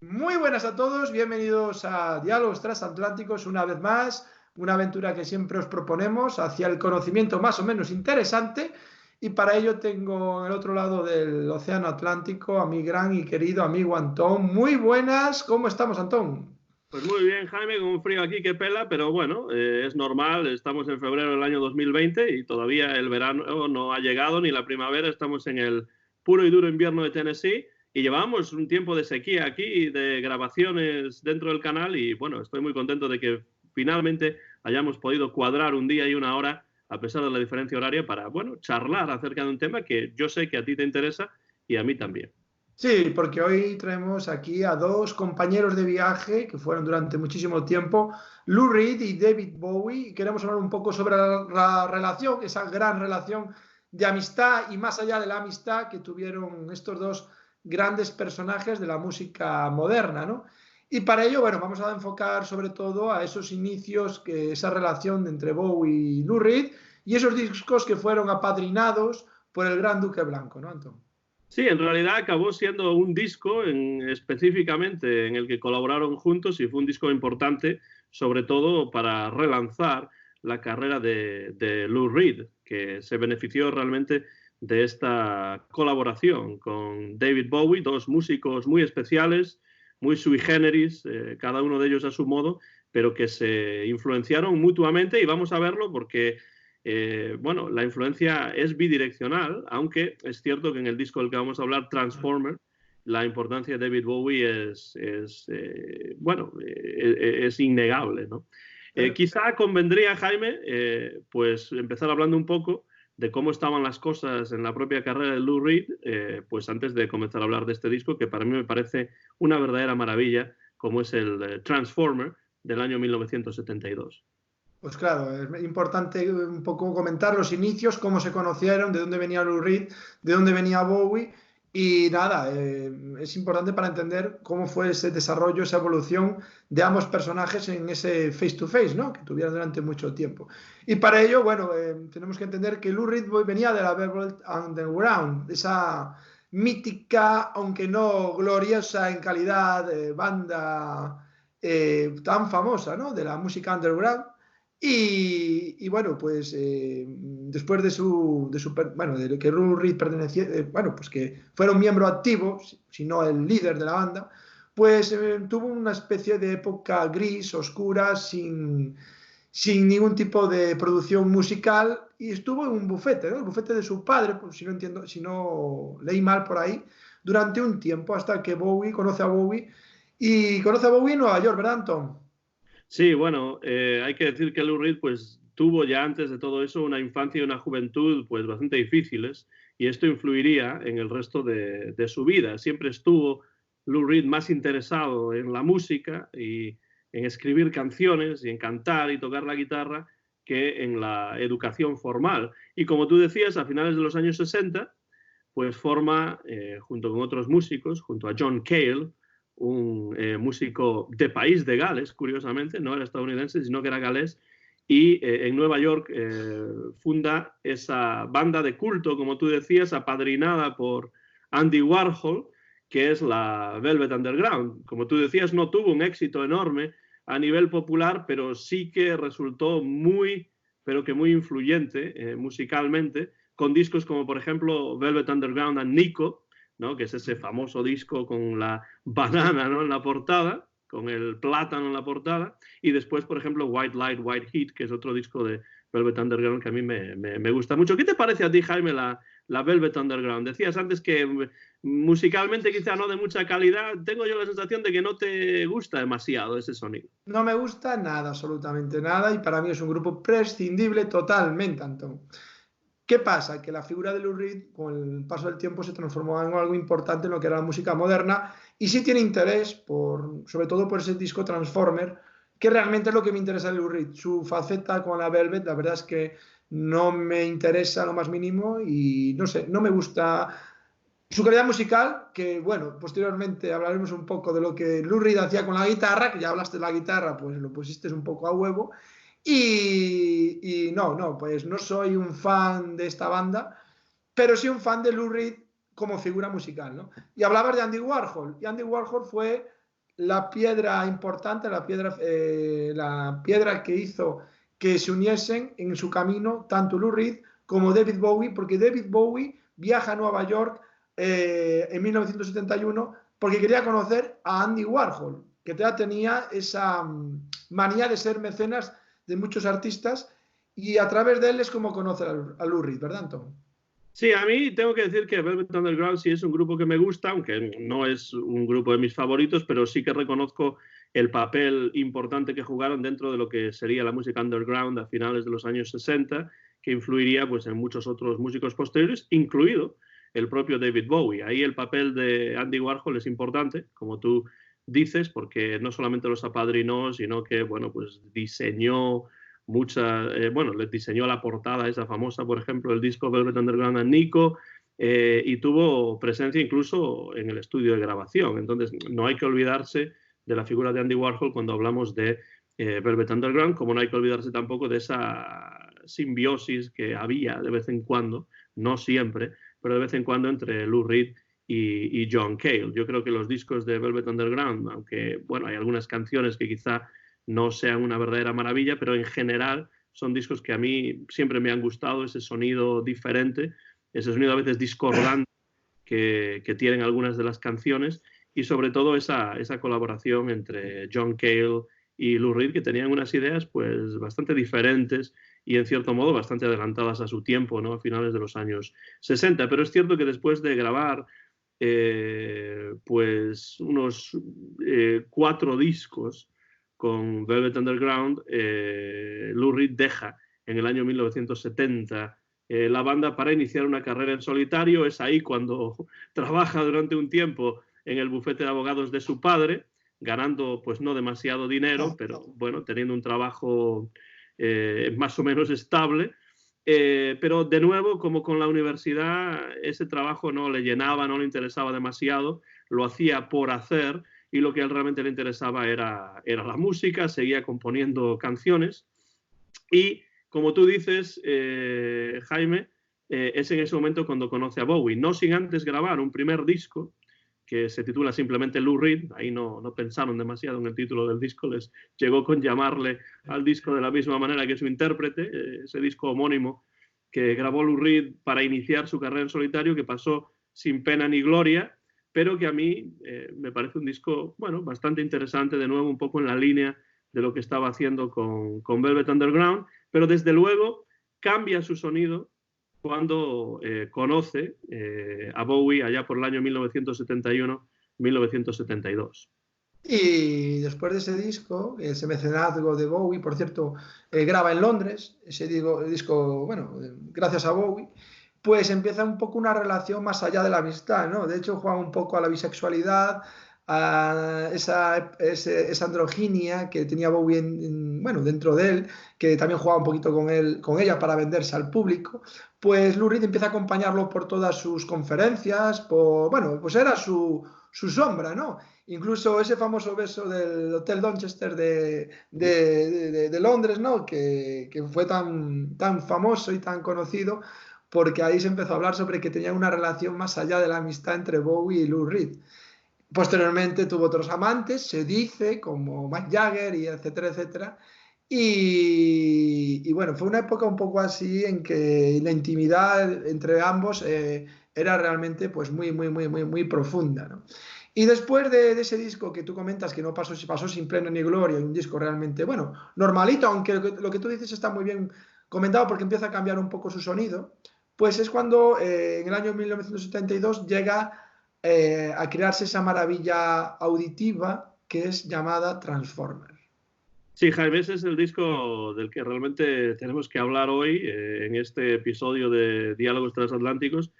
Muy buenas a todos, bienvenidos a Diálogos Transatlánticos una vez más, una aventura que siempre os proponemos hacia el conocimiento más o menos interesante, y para ello tengo en el otro lado del océano Atlántico a mi gran y querido amigo Antón. Muy buenas, ¿cómo estamos, Antón? Pues muy bien, Jaime, con un frío aquí que pela, pero bueno, es normal, estamos en febrero del año 2020 y todavía el verano no ha llegado ni la primavera, estamos en el puro y duro invierno de Tennessee y llevamos un tiempo de sequía aquí, de grabaciones dentro del canal y bueno, estoy muy contento de que finalmente hayamos podido cuadrar un día y una hora, a pesar de la diferencia horaria, para, bueno, charlar acerca de un tema que yo sé que a ti te interesa y a mí también. Sí, porque hoy traemos aquí a dos compañeros de viaje que fueron durante muchísimo tiempo, Lou Reed y David Bowie, y queremos hablar un poco sobre la relación, esa gran relación de amistad y más allá de la amistad que tuvieron estos dos grandes personajes de la música moderna, ¿no? Y para ello, bueno, vamos a enfocar sobre todo a esos inicios, que esa relación entre Bowie y Lou Reed y esos discos que fueron apadrinados por el Gran Duque Blanco, ¿no, Antón? Sí, en realidad acabó siendo un disco específicamente en el que colaboraron juntos y fue un disco importante, sobre todo para relanzar la carrera de Lou Reed, que se benefició realmente de esta colaboración con David Bowie, dos músicos muy especiales, muy sui generis, cada uno de ellos a su modo, pero que se influenciaron mutuamente y vamos a verlo porque bueno, la influencia es bidireccional, aunque es cierto que en el disco del que vamos a hablar, Transformer, la importancia de David Bowie bueno, es innegable, ¿no? Quizá convendría, Jaime, pues empezar hablando un poco de cómo estaban las cosas en la propia carrera de Lou Reed, pues antes de comenzar a hablar de este disco, que para mí me parece una verdadera maravilla, como es el Transformer del año 1972. Pues claro, es importante un poco comentar los inicios, cómo se conocieron, de dónde venía Lou Reed, de dónde venía Bowie. Y nada, es importante para entender cómo fue ese desarrollo, esa evolución de ambos personajes en ese face to face, ¿no? Que tuvieron durante mucho tiempo. Y para ello, bueno, tenemos que entender que Lou Reed venía de la Velvet Underground, esa mítica, aunque no gloriosa en calidad, banda tan famosa, ¿no? De la música underground. Y bueno, pues después bueno, de que Lou Reed pertenecía, bueno, pues que fuera un miembro activo, si no el líder de la banda, pues tuvo una especie de época gris, oscura, sin ningún tipo de producción musical, y estuvo en un bufete, ¿no? El bufete de su padre, pues, si no entiendo, si no leí mal por ahí, durante un tiempo, hasta que Bowie conoce a Bowie, y conoce a Bowie en Nueva York, ¿verdad, Anton? Sí, bueno, hay que decir que Lou Reed pues tuvo ya antes de todo eso una infancia y una juventud pues bastante difíciles y esto influiría en el resto de su vida. Siempre estuvo Lou Reed más interesado en la música y en escribir canciones y en cantar y tocar la guitarra que en la educación formal. Y como tú decías, a finales de los años 60, pues forma, junto con otros músicos, junto a John Cale, un músico de país de Gales, curiosamente, no era estadounidense, sino que era galés, y en Nueva York funda esa banda de culto, como tú decías, apadrinada por Andy Warhol, que es la Velvet Underground. Como tú decías, no tuvo un éxito enorme a nivel popular, pero sí que resultó muy, pero que muy influyente musicalmente, con discos como por ejemplo Velvet Underground and Nico, ¿no? Que es ese famoso disco con la banana, ¿no? En la portada, con el plátano en la portada, y después, por ejemplo, White Light, White Heat, que es otro disco de Velvet Underground que a mí me gusta mucho. ¿Qué te parece a ti, Jaime, la Velvet Underground? Decías antes que musicalmente quizá no de mucha calidad, tengo yo la sensación de que no te gusta demasiado ese sonido. No me gusta nada, absolutamente nada, y para mí es un grupo prescindible totalmente, Antón. ¿Qué pasa? Que la figura de Lou Reed, con el paso del tiempo, se transformó en algo importante en lo que era la música moderna, y sí tiene interés, sobre todo por ese disco Transformer, que realmente es lo que me interesa de Lou Reed. Su faceta con la Velvet, la verdad es que no me interesa lo más mínimo, y no sé, no me gusta su calidad musical, que bueno, posteriormente hablaremos un poco de lo que Lou Reed hacía con la guitarra, que ya hablaste de la guitarra, pues lo pusiste un poco a huevo. Y no, pues no soy un fan de esta banda, pero sí un fan de Lou Reed como figura musical, ¿no? Y hablabas de Andy Warhol, y Andy Warhol fue la piedra importante, la piedra que hizo que se uniesen en su camino tanto Lou Reed como David Bowie, porque David Bowie viaja a Nueva York en 1971 porque quería conocer a Andy Warhol, que ya tenía esa manía de ser mecenas de muchos artistas, y a través de él es como conoce a Lou Reed, ¿verdad, Anton? Sí, a mí tengo que decir que Velvet Underground sí es un grupo que me gusta, aunque no es un grupo de mis favoritos, pero sí que reconozco el papel importante que jugaron dentro de lo que sería la música underground a finales de los años 60, que influiría pues, en muchos otros músicos posteriores, incluido el propio David Bowie. Ahí el papel de Andy Warhol es importante, como tú dices, porque no solamente los apadrinó, sino que bueno, pues diseñó les diseñó la portada esa famosa, por ejemplo, el disco Velvet Underground a Nico, y tuvo presencia incluso en el estudio de grabación. Entonces, no hay que olvidarse de la figura de Andy Warhol cuando hablamos de Velvet Underground, como no hay que olvidarse tampoco de esa simbiosis que había de vez en cuando, no siempre, pero de vez en cuando entre Lou Reed y John Cale. Yo creo que los discos de Velvet Underground, aunque bueno, hay algunas canciones que quizá no sean una verdadera maravilla, pero en general son discos que a mí siempre me han gustado, ese sonido diferente, ese sonido a veces discordante que tienen algunas de las canciones, y sobre todo esa colaboración entre John Cale y Lou Reed, que tenían unas ideas pues bastante diferentes y en cierto modo bastante adelantadas a su tiempo, ¿no? A finales de los años 60. Pero es cierto que después de grabar pues unos 4 discos con Velvet Underground, Lou Reed deja en el año 1970 la banda para iniciar una carrera en solitario. Es ahí cuando trabaja durante un tiempo en el bufete de abogados de su padre, ganando pues no demasiado dinero, pero bueno, teniendo un trabajo más o menos estable. Pero de nuevo, como con la universidad, ese trabajo no le llenaba, no le interesaba demasiado, lo hacía por hacer, y lo que a él realmente le interesaba era la música, seguía componiendo canciones. Y como tú dices, Jaime, es en ese momento cuando conoce a Bowie, no sin antes grabar un primer disco que se titula simplemente Lou Reed. Ahí no pensaron demasiado en el título del disco, les llegó con llamarle al disco de la misma manera que su intérprete, ese disco homónimo que grabó Lou Reed para iniciar su carrera en solitario, que pasó sin pena ni gloria, pero que a mí me parece un disco, bueno, bastante interesante, de nuevo un poco en la línea de lo que estaba haciendo con Velvet Underground, pero desde luego cambia su sonido cuando conoce a Bowie allá por el año 1971-1972. Y después de ese disco, ese mecenazgo de Bowie, por cierto, graba en Londres, ese disco, bueno, gracias a Bowie, pues empieza un poco una relación más allá de la amistad, ¿no? De hecho, juega un poco a la bisexualidad, a esa androginia que tenía Bowie bueno, dentro de él, que también jugaba un poquito con ella para venderse al público. Pues Lou Reed empieza a acompañarlo por todas sus conferencias, bueno, pues era su sombra, ¿no? Incluso ese famoso beso del Hotel Donchester de Londres, ¿no? Que fue tan famoso y tan conocido, porque ahí se empezó a hablar sobre que tenían una relación más allá de la amistad entre Bowie y Lou Reed. Posteriormente tuvo otros amantes, se dice, como Mick Jagger y etcétera, etcétera. Y bueno, fue una época un poco así en que la intimidad entre ambos era realmente pues muy profunda, ¿no? Y después de ese disco que tú comentas que no pasó sin pena ni gloria, un disco realmente, bueno, normalito, aunque lo que tú dices está muy bien comentado porque empieza a cambiar un poco su sonido, pues es cuando en el año 1972 llega a crearse esa maravilla auditiva que es llamada Transformer. Sí, Jaime, ese es el disco del que realmente tenemos que hablar hoy en este episodio de Diálogos Transatlánticos.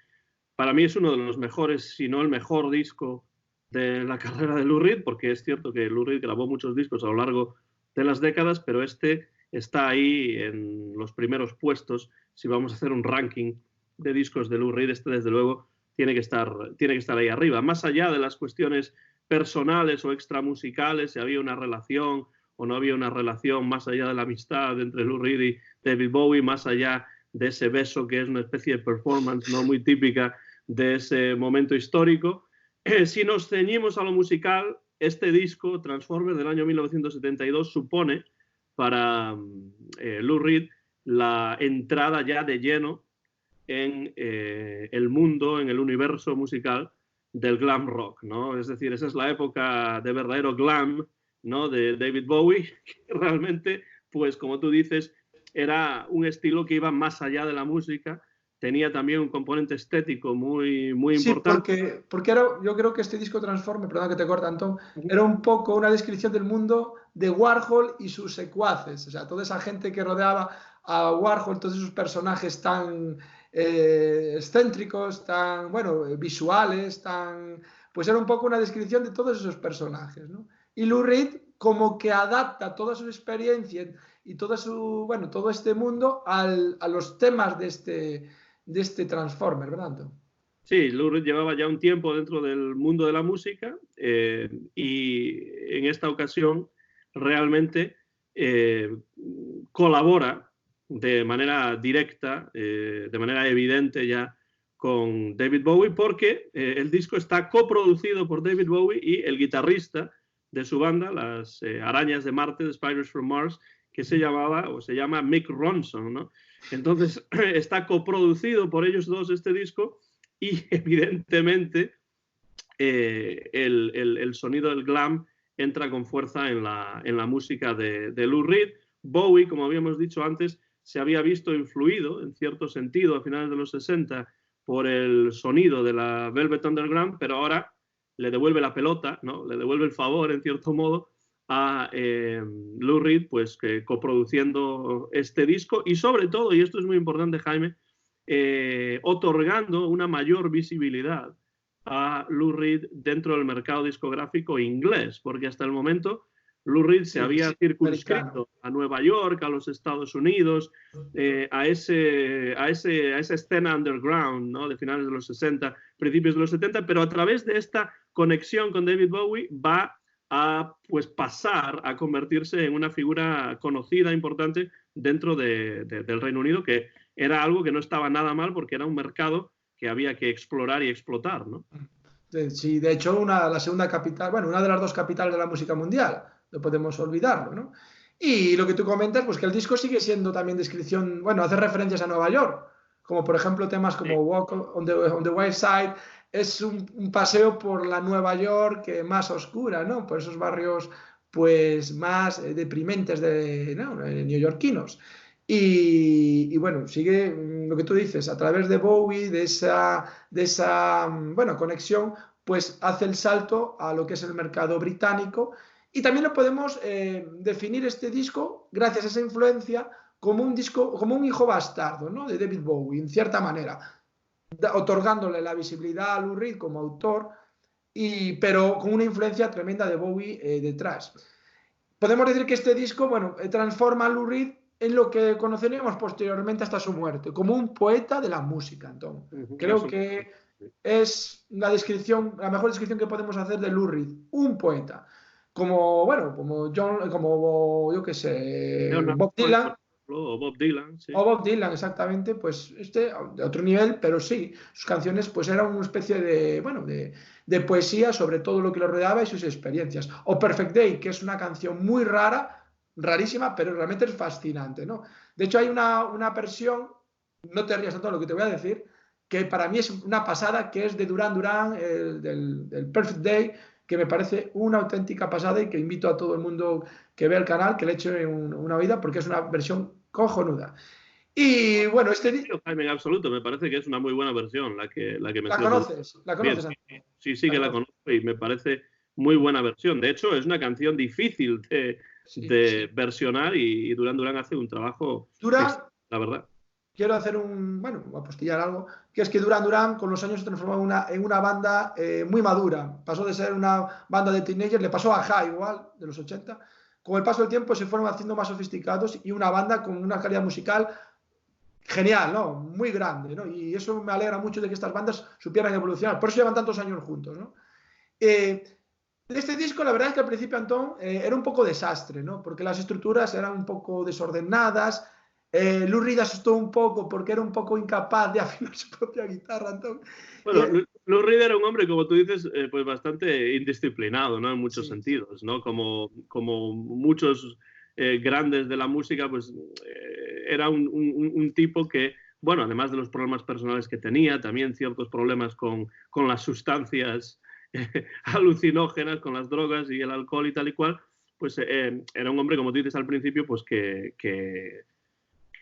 Para mí es uno de los mejores, si no el mejor disco de la carrera de Lou Reed, porque es cierto que Lou Reed grabó muchos discos a lo largo de las décadas, pero este está ahí en los primeros puestos. Si vamos a hacer un ranking de discos de Lou Reed, este desde luego tiene que estar ahí arriba. Más allá de las cuestiones personales o extramusicales, si había una relación o no había una relación, más allá de la amistad entre Lou Reed y David Bowie, más allá de ese beso que es una especie de performance no muy típica de ese momento histórico. Si nos ceñimos a lo musical, este disco, Transformers, del año 1972, supone para Lou Reed la entrada ya de lleno en el mundo, en el universo musical del glam rock, ¿no? Es decir, esa es la época de verdadero glam, ¿no? De David Bowie, que realmente, pues como tú dices, era un estilo que iba más allá de la música, tenía también un componente estético muy, muy importante. Sí, porque yo creo que este disco Transforme, perdón que te corta, Antón, era un poco una descripción del mundo de Warhol y sus secuaces, o sea, toda esa gente que rodeaba a Warhol, todos esos personajes tan excéntricos, tan, bueno, visuales, pues era un poco una descripción de todos esos personajes, ¿no? Y Lou Reed como que adapta toda su experiencia y bueno, todo este mundo a los temas de este Transformer, ¿verdad, Antón? Sí, Lou Reed llevaba ya un tiempo dentro del mundo de la música y en esta ocasión realmente colabora de manera directa, de manera evidente ya con David Bowie, porque el disco está coproducido por David Bowie y el guitarrista de su banda, las Arañas de Marte, The Spiders from Mars, que se llama Mick Ronson, ¿no? Entonces está coproducido por ellos dos este disco y evidentemente el sonido del glam entra con fuerza en la música de Lou Reed. Bowie, como habíamos dicho antes, se había visto influido, en cierto sentido, a finales de los 60, por el sonido de la Velvet Underground, pero ahora le devuelve la pelota, ¿no? Le devuelve el favor, en cierto modo, a Lou Reed, pues coproduciendo este disco y sobre todo, y esto es muy importante, Jaime, otorgando una mayor visibilidad a Lou Reed dentro del mercado discográfico inglés, porque hasta el momento Lou Reed se había circunscrito a Nueva York, a los Estados Unidos, a esa escena underground, ¿no? De finales de los 60, principios de los 70, pero a través de esta conexión con David Bowie va a pues, pasar a convertirse en una figura conocida, importante dentro del Reino Unido, que era algo que no estaba nada mal porque era un mercado que había que explorar y explotar, ¿no? Sí, de hecho, la segunda capital, bueno, una de las dos capitales de la música mundial, no podemos olvidarlo, ¿no? Y lo que tú comentas, pues que el disco sigue siendo también descripción, bueno, hace referencias a Nueva York, como por ejemplo temas como Walk on the Wild Side, es un paseo por la Nueva York más oscura, ¿no? Por esos barrios pues más deprimentes ¿no? neoyorquinos. Y bueno, sigue lo que tú dices, a través de Bowie, de esa bueno, conexión, pues hace el salto a lo que es el mercado británico. Y también lo podemos definir este disco, gracias a esa influencia, como un disco, como un hijo bastardo, ¿no? De David Bowie, en cierta manera, otorgándole la visibilidad a Lou Reed como autor, pero con una influencia tremenda de Bowie detrás. Podemos decir que este disco, bueno, transforma a Lou Reed en lo que conoceremos posteriormente hasta su muerte, como un poeta de la música. Entonces, creo que es la mejor descripción que podemos hacer de Lou Reed, un poeta. Como, bueno, como yo qué sé, Bob Dylan. O Bob Dylan, sí. O Bob Dylan, exactamente, pues de otro nivel, pero sí, sus canciones pues eran una especie bueno, de poesía sobre todo lo que lo rodeaba y sus experiencias. O Perfect Day, que es una canción muy rara, rarísima, pero realmente es fascinante, ¿no? De hecho hay una versión, no te rías tanto de lo que te voy a decir, que para mí es una pasada, que es de Duran Duran, del Perfect Day, que me parece una auténtica pasada y que invito a todo el mundo que vea el canal que le eche una oída porque es una versión cojonuda. Y bueno, Jaime, en absoluto, me parece que es una muy buena versión la que me ¿La conoces? ¿La conoces? Sí, que la conozco y me parece muy buena versión. De hecho, es una canción difícil de versionar y Duran Duran hace un trabajo, la verdad. Quiero hacer apostillar algo, que es que Duran Duran con los años se transformó en una banda muy madura. Pasó de ser una banda de teenagers, le pasó a Ja igual, de los 80. Con el paso del tiempo se fueron haciendo más sofisticados y una banda con una calidad musical genial, ¿no? Muy grande, ¿no? Y eso me alegra mucho de que estas bandas supieran evolucionar. Por eso llevan tantos años juntos, ¿no? Este disco, la verdad es que al principio, Antón, era un poco desastre, ¿no? Porque las estructuras eran un poco desordenadas. Lou Reed asustó un poco porque era un poco incapaz de afinar su propia guitarra, Antón. Bueno, Lou Reed era un hombre, como tú dices, pues bastante indisciplinado, ¿no? En muchos Sí, sentidos, ¿no? Como muchos grandes de la música, pues era un tipo que, bueno, además de los problemas personales que tenía, también ciertos problemas con las sustancias alucinógenas, con las drogas y el alcohol y tal y cual, pues era un hombre, como tú dices al principio, pues que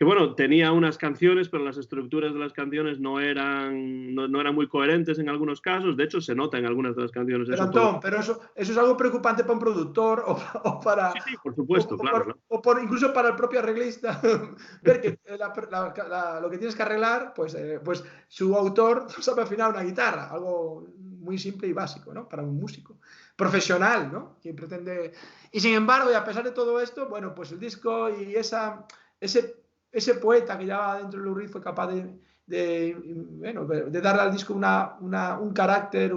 bueno, tenía unas canciones, pero las estructuras de las canciones no eran muy coherentes en algunos casos. De hecho, se nota en algunas de las canciones Pero eso todo. Antón, pero eso es algo preocupante para un productor o Sí, para, sí, por supuesto, claro, ¿no? incluso para el propio arreglista. Ver que lo que tienes que arreglar, pues su autor no sabe afinar una guitarra, algo muy simple y básico, ¿no? Para un músico profesional, ¿no? Quien pretende... Y sin embargo, y a pesar de todo esto, bueno, pues el disco y ese poeta que llevaba dentro de Lou Reed fue capaz bueno, de darle al disco un carácter,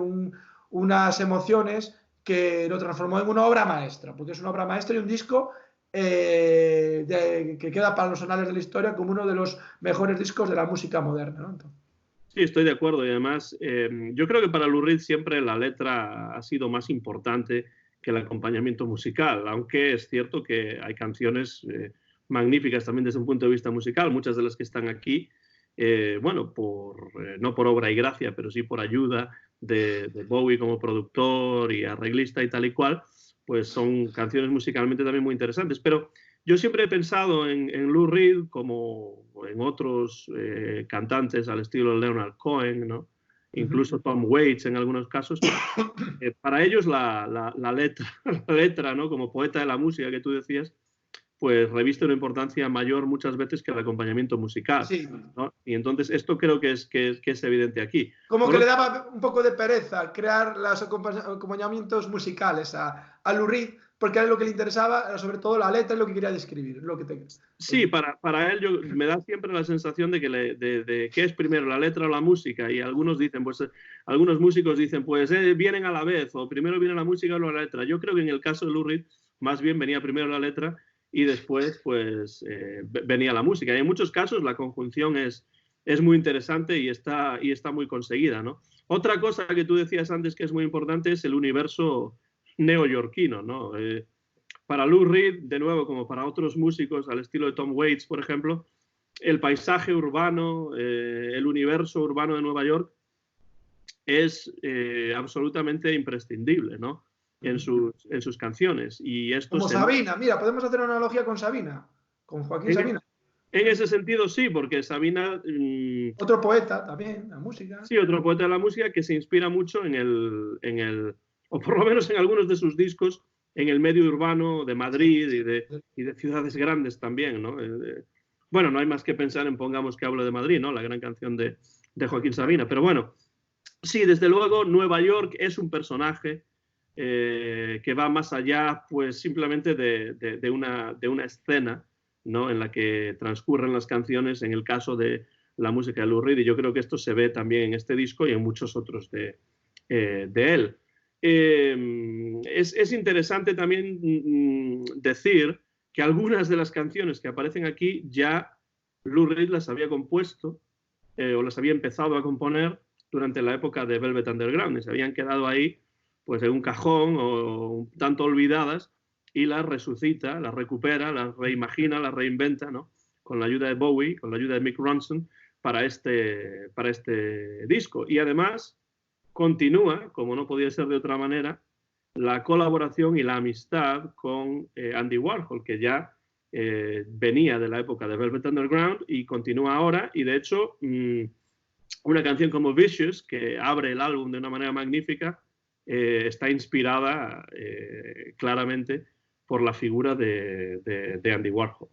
unas emociones que lo transformó en una obra maestra, porque es una obra maestra y un disco que queda para los anales de la historia como uno de los mejores discos de la música moderna, ¿no? Entonces, Sí, estoy de acuerdo. Y además, yo creo que para Lou Reed siempre la letra ha sido más importante que el acompañamiento musical, aunque es cierto que hay canciones magníficas también desde un punto de vista musical, muchas de las que están aquí, bueno, no por obra y gracia, pero sí por ayuda de Bowie como productor y arreglista y tal y cual, pues son canciones musicalmente también muy interesantes. Pero yo siempre he pensado en Lou Reed como en otros cantantes al estilo de Leonard Cohen, ¿no? Incluso Tom Waits en algunos casos. Para ellos la letra, ¿no? Como poeta de la música que tú decías, pues reviste una importancia mayor muchas veces que el acompañamiento musical, sí, ¿no? Y entonces esto creo que es evidente aquí. como Por que le otro, daba un poco de pereza crear los acompañamientos musicales a Lou Reed, porque a él lo que le interesaba era sobre todo la letra y lo que quería describir. Lo que sí, para él me da siempre la sensación de que de qué es primero, la letra o la música. Y algunos dicen, pues algunos músicos dicen, pues vienen a la vez, o primero viene la música o la letra. Yo creo que en el caso de Lou Reed, más bien venía primero la letra y después pues venía la música. Y en muchos casos la conjunción es muy interesante y está muy conseguida, ¿no? Otra cosa que tú decías antes que es muy importante es el universo neoyorquino, ¿no? Para Lou Reed, de nuevo, como para otros músicos al estilo de Tom Waits, por ejemplo, el paisaje urbano, el universo urbano de Nueva York es absolutamente imprescindible, ¿no? En sus canciones. Y esto Como se Sabina, mira, podemos hacer una analogía con Sabina, con Joaquín en, Sabina. en ese sentido sí, porque Sabina Otro poeta también, la música. sí, otro poeta de la música que se inspira mucho o por lo menos en algunos de sus discos, en el medio urbano de Sí, Madrid y de ciudades grandes también, ¿no? Bueno, no hay más que pensar en Pongamos que hablo de Madrid, ¿no? La gran canción de Joaquín Sabina. Pero bueno, sí, desde luego, Nueva York es un personaje que va más allá, pues simplemente de una escena, ¿no? En la que transcurren las canciones, en el caso de la música de Lou Reed, y yo creo que esto se ve también en este disco y en muchos otros de él. Es interesante también decir que algunas de las canciones que aparecen aquí ya Lou Reed las había compuesto o las había empezado a componer durante la época de Velvet Underground, y se habían quedado ahí pues en un cajón o un tanto olvidadas y las resucita, las recupera, las reimagina, las reinventa, ¿no? Con la ayuda de Bowie, con la ayuda de Mick Ronson para este disco. Y además continúa, como no podía ser de otra manera, la colaboración y la amistad con Andy Warhol, que ya venía de la época de Velvet Underground y continúa ahora. Y de hecho, una canción como Vicious, que abre el álbum de una manera magnífica, está inspirada claramente por la figura de Andy Warhol.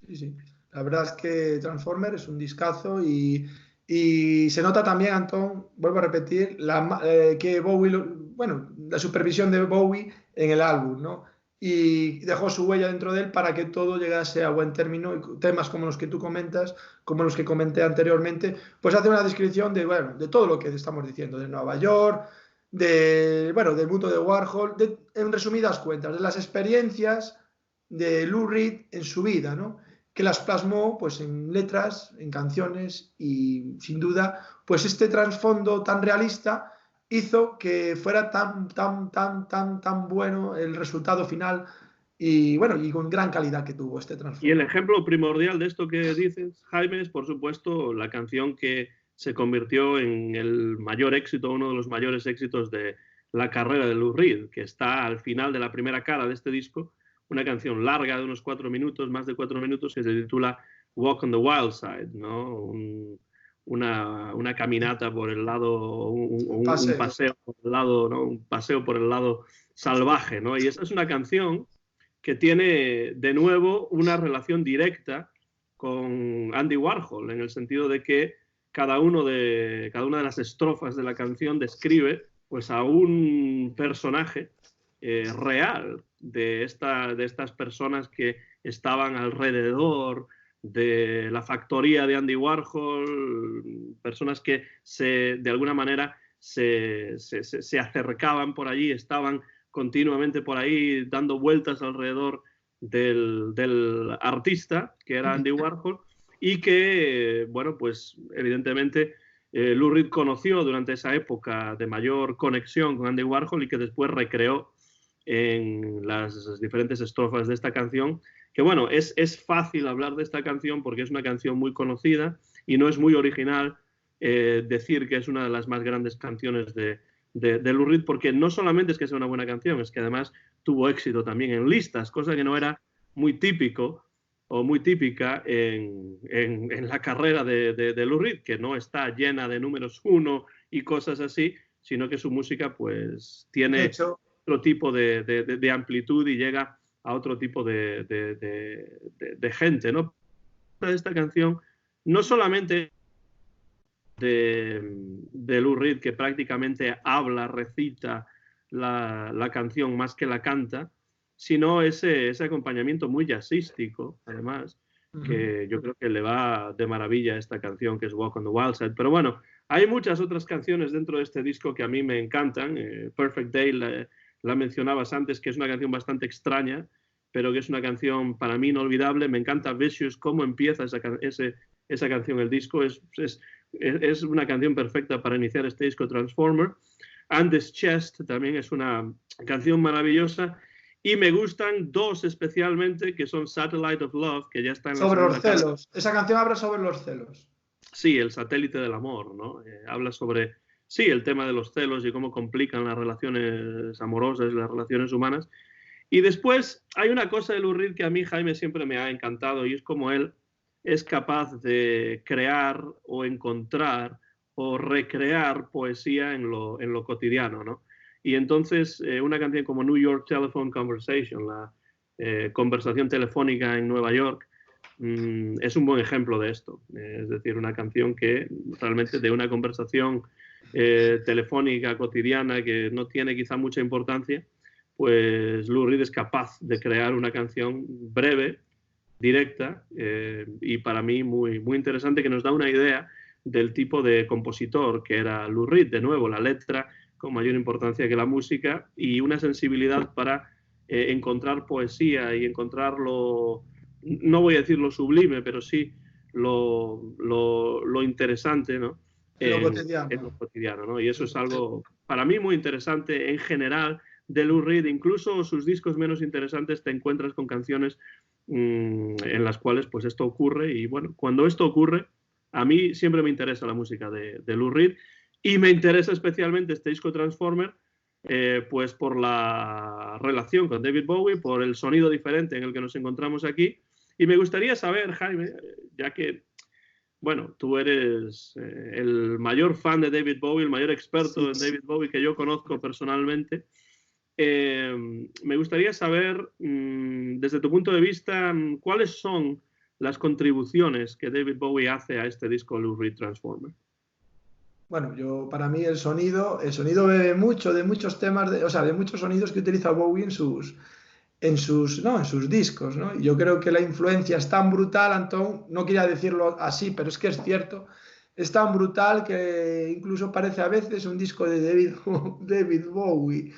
Sí, sí. La verdad es que Transformer es un discazo y se nota también, Antón, vuelvo a repetir, que Bowie, bueno, la supervisión de Bowie en el álbum, ¿no? Y dejó su huella dentro de él para que todo llegase a buen término. Y temas como los que tú comentas, como los que comenté anteriormente, pues hace una descripción de, bueno, de todo lo que estamos diciendo, de Nueva York, bueno, del mundo de Warhol, en resumidas cuentas, de las experiencias de Lou Reed en su vida, ¿no? que las plasmó pues en letras, en canciones, y sin duda pues este trasfondo tan realista hizo que fuera tan bueno el resultado final, y bueno, y con gran calidad que tuvo este Y el trasfondo. ejemplo primordial de esto que dices, Jaime, es por supuesto la canción que se convirtió en el mayor éxito, uno de los mayores éxitos de la carrera de Lou Reed, que está al final de la primera cara de este disco, una canción larga de unos 4 minutos, más de 4 minutos, que se titula Walk on the Wild Side, ¿no? Una caminata por el lado, un paseo por el lado, ¿no? Un paseo por el lado salvaje, ¿no? Y esa es una canción que tiene de nuevo una relación directa con Andy Warhol, en el sentido de que cada una de las estrofas de la canción describe pues, a un personaje real de estas personas que estaban alrededor de la factoría de Andy Warhol, personas que de alguna manera se acercaban por allí, estaban continuamente por ahí dando vueltas alrededor del artista, que era Andy Warhol, y que, bueno, pues evidentemente Lou Reed conoció durante esa época de mayor conexión con Andy Warhol y que después recreó en las diferentes estrofas de esta canción, que bueno, es fácil hablar de esta canción porque es una canción muy conocida y no es muy original decir que es una de las más grandes canciones de Lou Reed, porque no solamente es que sea una buena canción, es que además tuvo éxito también en listas, cosa que no era muy típico o muy típica en la carrera de Lou Reed, que no está llena de números 1 y cosas así, sino que su música pues tiene otro tipo de amplitud y llega a otro tipo de gente, ¿no? Esta canción no solamente de Lou Reed, que prácticamente habla, recita la canción más que la canta, sino ese acompañamiento muy jazzístico, además, que yo creo que le va de maravilla a esta canción, que es Walk on the Wild Side. Pero bueno, hay muchas otras canciones dentro de este disco que a mí me encantan. Perfect Day la mencionabas antes, que es una canción bastante extraña, pero que es una canción para mí inolvidable. Me encanta Vicious, cómo empieza esa canción, el disco. Es una canción perfecta para iniciar este disco Transformer. Andes Chest también es una canción maravillosa. Y me gustan dos especialmente, que son Satellite of Love, que ya está en sobre la los celos. Esa canción habla sobre los celos. Sí, el satélite del amor, ¿no? Habla sobre, sí, el tema de los celos y cómo complican las relaciones amorosas, las relaciones humanas. Y después hay una cosa de Lou Reed que a mí, Jaime, siempre me ha encantado, y es como él es capaz de crear o encontrar o recrear poesía en lo cotidiano, ¿no? Y entonces una canción como New York Telephone Conversation, la conversación telefónica en Nueva York, es un buen ejemplo de esto. Es decir, una canción que realmente de una conversación telefónica cotidiana que no tiene quizá mucha importancia, pues Lou Reed es capaz de crear una canción breve, directa y para mí muy, muy interesante, que nos da una idea del tipo de compositor que era Lou Reed. De nuevo, la letra con mayor importancia que la música y una sensibilidad para encontrar poesía y encontrarlo, no voy a decir lo sublime, pero sí lo interesante, ¿no? En lo cotidiano. En lo cotidiano, ¿no? Y eso es algo para mí muy interesante en general de Lou Reed. Incluso sus discos menos interesantes te encuentras con canciones en las cuales pues esto ocurre, y bueno, cuando esto ocurre a mí siempre me interesa la música de Lou Reed, y me interesa especialmente este disco Transformer pues por la relación con David Bowie, por el sonido diferente en el que nos encontramos aquí. Y me gustaría saber, Jaime, ya que bueno, tú eres el mayor fan de David Bowie, el mayor experto en David Bowie que yo conozco personalmente, me gustaría saber, desde tu punto de vista, cuáles son las contribuciones que David Bowie hace a este disco Lou Reed Transformer. Bueno, para mí el sonido bebe mucho de muchos temas, de muchos sonidos que utiliza Bowie en sus discos, ¿no? Yo creo que la influencia es tan brutal, Antón, no quería decirlo así, pero es que es cierto, es tan brutal que incluso parece a veces un disco de David Bowie.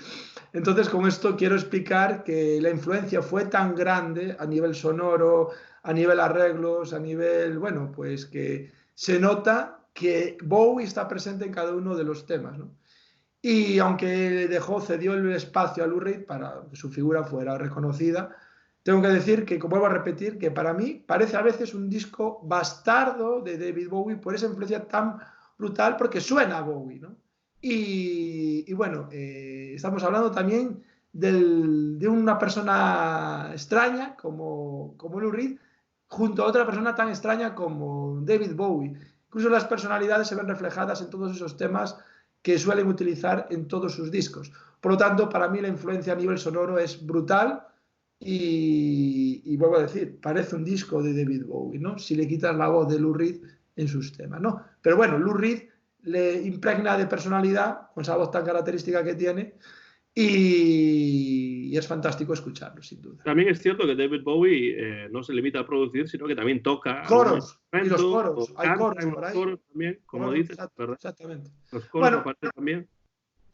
Entonces, con esto quiero explicar que la influencia fue tan grande a nivel sonoro, a nivel arreglos, a nivel, bueno, pues que se nota que Bowie está presente en cada uno de los temas, ¿no? Y aunque cedió el espacio a Lou Reed para que su figura fuera reconocida, tengo que decir que, como vuelvo a repetir, que para mí parece a veces un disco bastardo de David Bowie por esa influencia tan brutal, porque suena a Bowie, ¿no? Y bueno, estamos hablando también de una persona extraña como Lou Reed, junto a otra persona tan extraña como David Bowie. Incluso las personalidades se ven reflejadas en todos esos temas que suelen utilizar en todos sus discos. Por lo tanto, para mí la influencia a nivel sonoro es brutal y vuelvo a decir, parece un disco de David Bowie, ¿no? Si le quitas la voz de Lou Reed en sus temas, ¿no? Pero bueno, Lou Reed le impregna de personalidad con esa voz tan característica que tiene y es fantástico escucharlo, sin duda. También es cierto que David Bowie no se limita a producir, sino que también toca coros, y los coros, hay coros en por los ahí. coros también, como Coros, dices, exacto, ¿verdad? Exactamente. Los coros Bueno, aparecen también.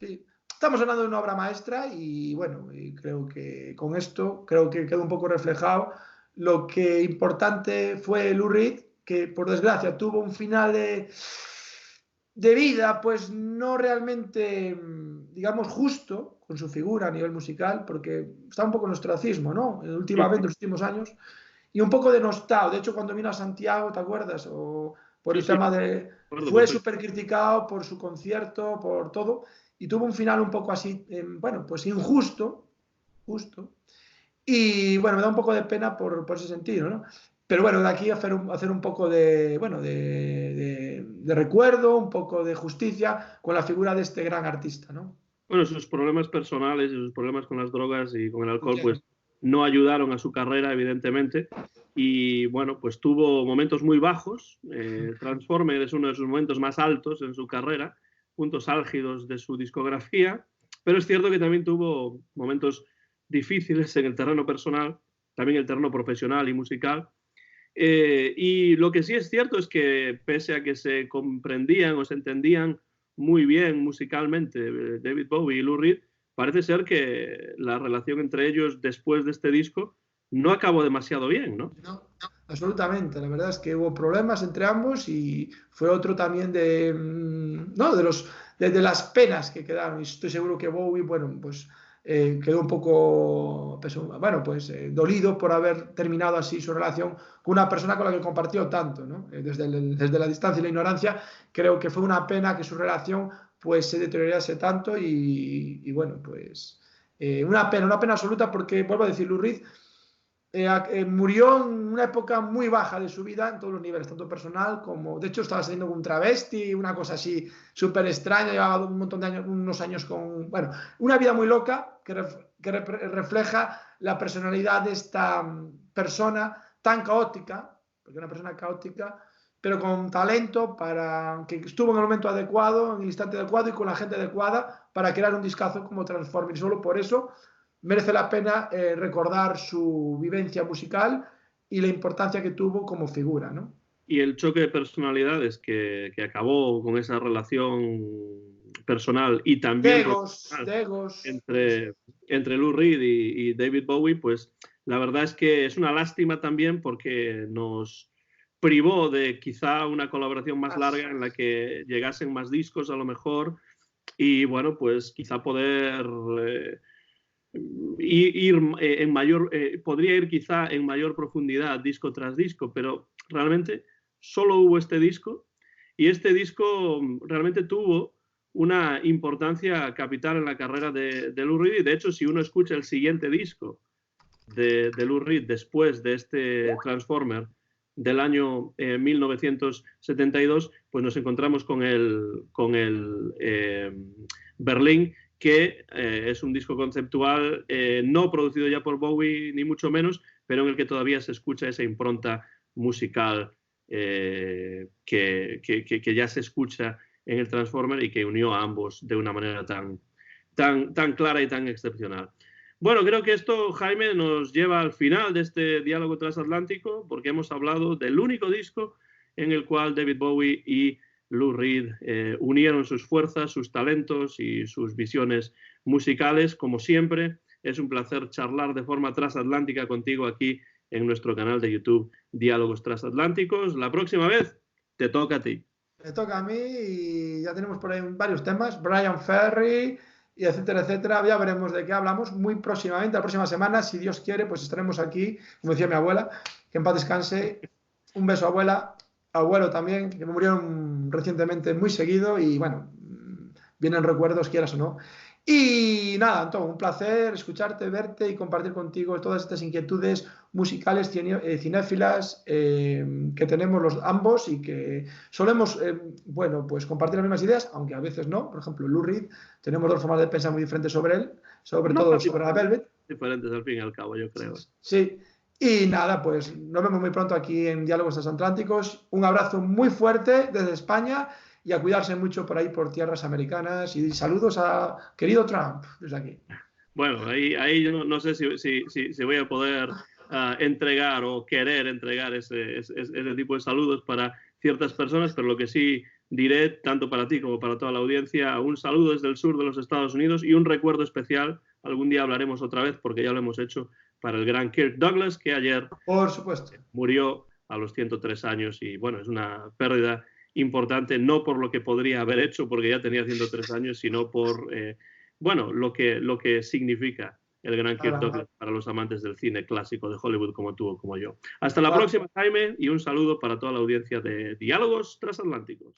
Sí. Estamos hablando de una obra maestra y bueno, y creo que con esto creo que queda un poco reflejado lo que importante fue Lou Reed, que por desgracia tuvo un final de vida pues no realmente, digamos, justo con su figura a nivel musical, porque está un poco en ostracismo, ¿no? Últimamente, en los últimos años, y un poco denostado. De hecho, cuando vino a Santiago, ¿te acuerdas? O por el tema de... Fue súper criticado por su concierto, por todo, y tuvo un final un poco así, bueno, pues injusto, justo, y bueno, me da un poco de pena por ese sentido, ¿no? Pero bueno, de aquí hacer un poco de, bueno, de recuerdo, un poco de justicia con la figura de este gran artista, ¿no? Bueno, sus problemas personales y sus problemas con las drogas y con el alcohol, Claro. pues no ayudaron a su carrera, evidentemente. Y bueno, pues tuvo momentos muy bajos. Transformer es uno de sus momentos más altos en su carrera, puntos álgidos de su discografía. Pero es cierto que también tuvo momentos difíciles en el terreno personal, también en el terreno profesional y musical. Y lo que sí es cierto es que pese a que se comprendían o se entendían muy bien musicalmente David Bowie y Lou Reed, parece ser que la relación entre ellos después de este disco no acabó demasiado bien, ¿no? No, absolutamente. La verdad es que hubo problemas entre ambos y fue otro también de, no, de las penas que quedaron. Y estoy seguro que Bowie, bueno, pues quedó un poco, pues, bueno, pues dolido por haber terminado así su relación con una persona con la que compartió tanto, ¿no? Desde la distancia y la ignorancia, creo que fue una pena que su relación pues se deteriorase tanto y bueno, pues una pena absoluta porque, vuelvo a decir, Lou Reed murió en una época muy baja de su vida en todos los niveles, tanto personal como, de hecho estaba saliendo con un travesti, una cosa así súper extraña, llevaba un montón de años, unos años con, bueno, una vida muy loca que refleja la personalidad de esta persona tan caótica, porque una persona caótica, pero con talento, para que estuvo en el momento adecuado, en el instante adecuado y con la gente adecuada para crear un discazo como Transformers. Y solo por eso merece la pena recordar su vivencia musical y la importancia que tuvo como figura, ¿no? Y el choque de personalidades que acabó con esa relación personal y también de egos. Entre Lou Reed y David Bowie, pues la verdad es que es una lástima también porque nos privó de quizá una colaboración más larga en la que llegasen más discos a lo mejor y bueno, pues quizá poder podría ir quizá en mayor profundidad disco tras disco, pero realmente solo hubo este disco y este disco realmente tuvo una importancia capital en la carrera de Lou Reed y de hecho si uno escucha el siguiente disco de Lou Reed después de este Transformer del año 1972, pues nos encontramos con el Berlín, que es un disco conceptual no producido ya por Bowie ni mucho menos, pero en el que todavía se escucha esa impronta musical que ya se escucha en el Transformer y que unió a ambos de una manera tan clara y tan excepcional. Bueno, creo que esto, Jaime, nos lleva al final de este diálogo transatlántico porque hemos hablado del único disco en el cual David Bowie y Lou Reed unieron sus fuerzas, sus talentos y sus visiones musicales. Como siempre, es un placer charlar de forma transatlántica contigo aquí en nuestro canal de YouTube Diálogos Transatlánticos. La próxima vez te toca a ti. Me toca a mí y ya tenemos por ahí varios temas. Brian Ferry y etcétera, etcétera. Ya veremos de qué hablamos muy próximamente. La próxima semana, si Dios quiere, pues estaremos aquí, como decía mi abuela, que en paz descanse. Un beso, abuela. Abuelo también, que me murieron recientemente muy seguido y bueno, vienen recuerdos, quieras o no. Y nada, Antón, un placer escucharte, verte y compartir contigo todas estas inquietudes musicales, cinéfilas que tenemos los ambos y que solemos, bueno, pues compartir las mismas ideas, aunque a veces no. Por ejemplo, Lou Reed, tenemos dos formas de pensar muy diferentes sobre él, sobre todo sobre la Velvet. Diferentes al fin y al cabo, yo creo. Sí. Y nada, pues nos vemos muy pronto aquí en Diálogos Transatlánticos. Un abrazo muy fuerte desde España y a cuidarse mucho por ahí, por tierras americanas. Y saludos a querido Trump desde aquí. Bueno, ahí yo no sé si voy a poder entregar o querer entregar ese tipo de saludos para ciertas personas, pero lo que sí diré, tanto para ti como para toda la audiencia, un saludo desde el sur de los Estados Unidos y un recuerdo especial. Algún día hablaremos otra vez, porque ya lo hemos hecho, para el gran Kirk Douglas, que ayer, por supuesto, murió a los 103 años y bueno, es una pérdida importante, no por lo que podría haber hecho, porque ya tenía 103 años, sino por bueno, lo que significa el gran Kirk Douglas para los amantes del cine clásico de Hollywood como tú o como yo. Hasta la próxima, Jaime, y un saludo para toda la audiencia de Diálogos Transatlánticos.